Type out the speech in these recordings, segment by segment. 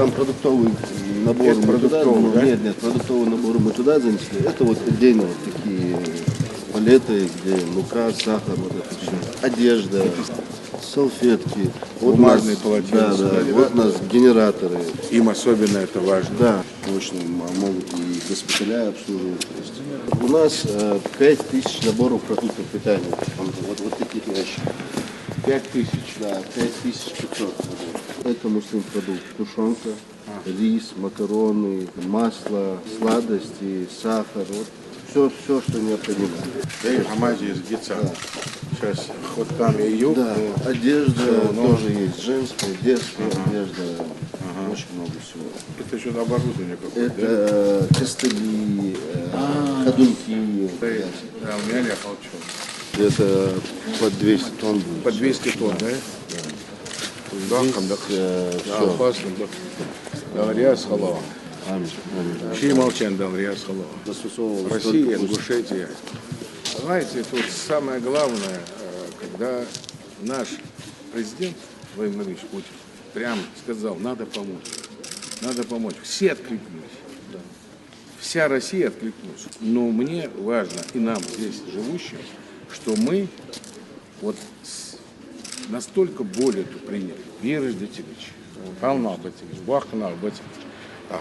Там продуктовый набор Это мы туда, продуктовый, да? Нет, продуктовый набор мы туда занесли. Это вот отдельно вот такие палеты, где мука, сахар, вот это все. Одежда, салфетки. Вот Бумажные у нас, полотенца, да, генераторы. вот у нас генераторы. Им особенно это важно. Да, точно, могут и госпиталя обслуживать. То есть у нас 5000 наборов продуктов питания. Вот таких ящиков. 5000. Да, 5500. Это муслим-продукт. Тушенка, рис, макароны, масло, сладости, сахар. Вот. Все, что необходимо. Да, хамази из Гица. Сейчас вот там и юг. Да, одежда всё, но- тоже есть. Женская, детская одежда. Очень много всего. Это еще на оборудование какое-то, да? Это костыли, ходунки. Да, у меня холчу. Это под 200 тонн будет. По 200 тонн, да? Да, Здесь, да. все. Опасно, да. Далрияс халава. Чьи молчан Далрияс халава. Россия, Ингушетия. Знаете, тут самое главное, когда наш президент Владимир Владимирович Путин прям сказал, надо помочь. Надо помочь. Все откликнулись. Вся Россия откликнулась. Но мне важно, и нам здесь живущим, что мы вот настолько боль эту приняли. Вера Ждетевич, Павел Батевич, Бахнал Батевич,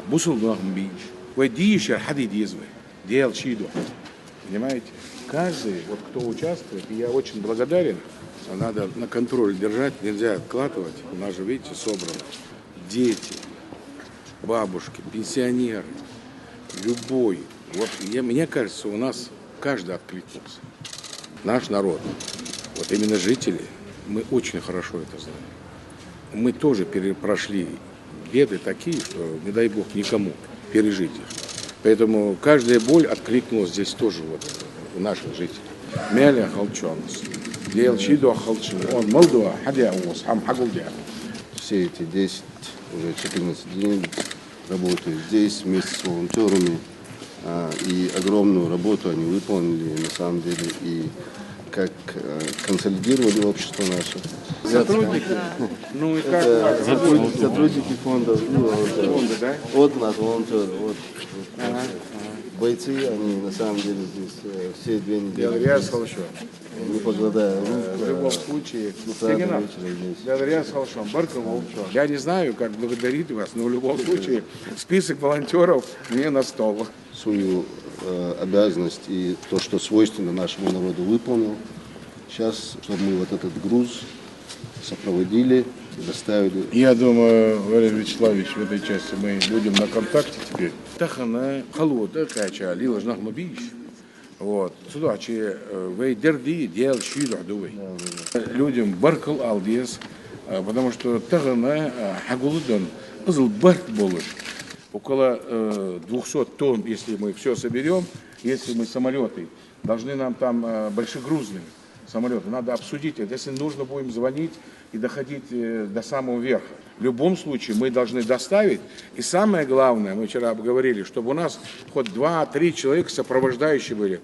Бусулдах Бич, Вадишер Хадид Езвы, Дел Шиду. Понимаете? Каждый, вот кто участвует, и я очень благодарен, надо на контроль держать, нельзя откладывать. У нас же, видите, собрано дети, бабушки, пенсионеры, любой. Вот мне кажется, у нас каждый откликнулся. Наш народ, вот именно жители, мы очень хорошо это знаем. Мы тоже прошли беды такие, что не дай бог никому пережить их. Поэтому каждая боль откликнулась здесь тоже вот у наших жителей. Мяля халчонс, лелчидо халчин, он молдуа, хадя ус, хам хагулдя. Все эти 10, уже 14 дней работаю здесь вместе с волонтерами. И огромную работу они выполнили, на самом деле, и как консолидировали общество наше. Сотрудники? Ну и как? Сотрудники фондов и волонтеры. Фонды, да? Вот у нас волонтеры. Вот. Бойцы, они на самом деле здесь все 2 недели. Я слышу. Не покладая рук. В любом случае, с утра до вечера здесь. я не знаю, как благодарить вас, но в любом случае список волонтеров мне на стол. Свою обязанность и то, что свойственно нашему народу, выполнил. Сейчас, чтобы мы вот этот груз сопроводили, доставили. Я думаю, Валерий Вячеславович, в этой части мы будем на контакте теперь. Тахана, холода, кача, лила жнах мабиш. Вот. Сюда, че вейдерди, дел шиду адуй. Людям баркал алдиес, потому что тахана, хагулудан, узл барк болуш. Около 200 тонн, если мы все соберем, если мы самолеты, должны нам там большегрузные самолеты, надо обсудить это. Если нужно, будем звонить и доходить до самого верха. В любом случае мы должны доставить. И самое главное, мы вчера обговорили, чтобы у нас хоть 2-3 человека сопровождающие были.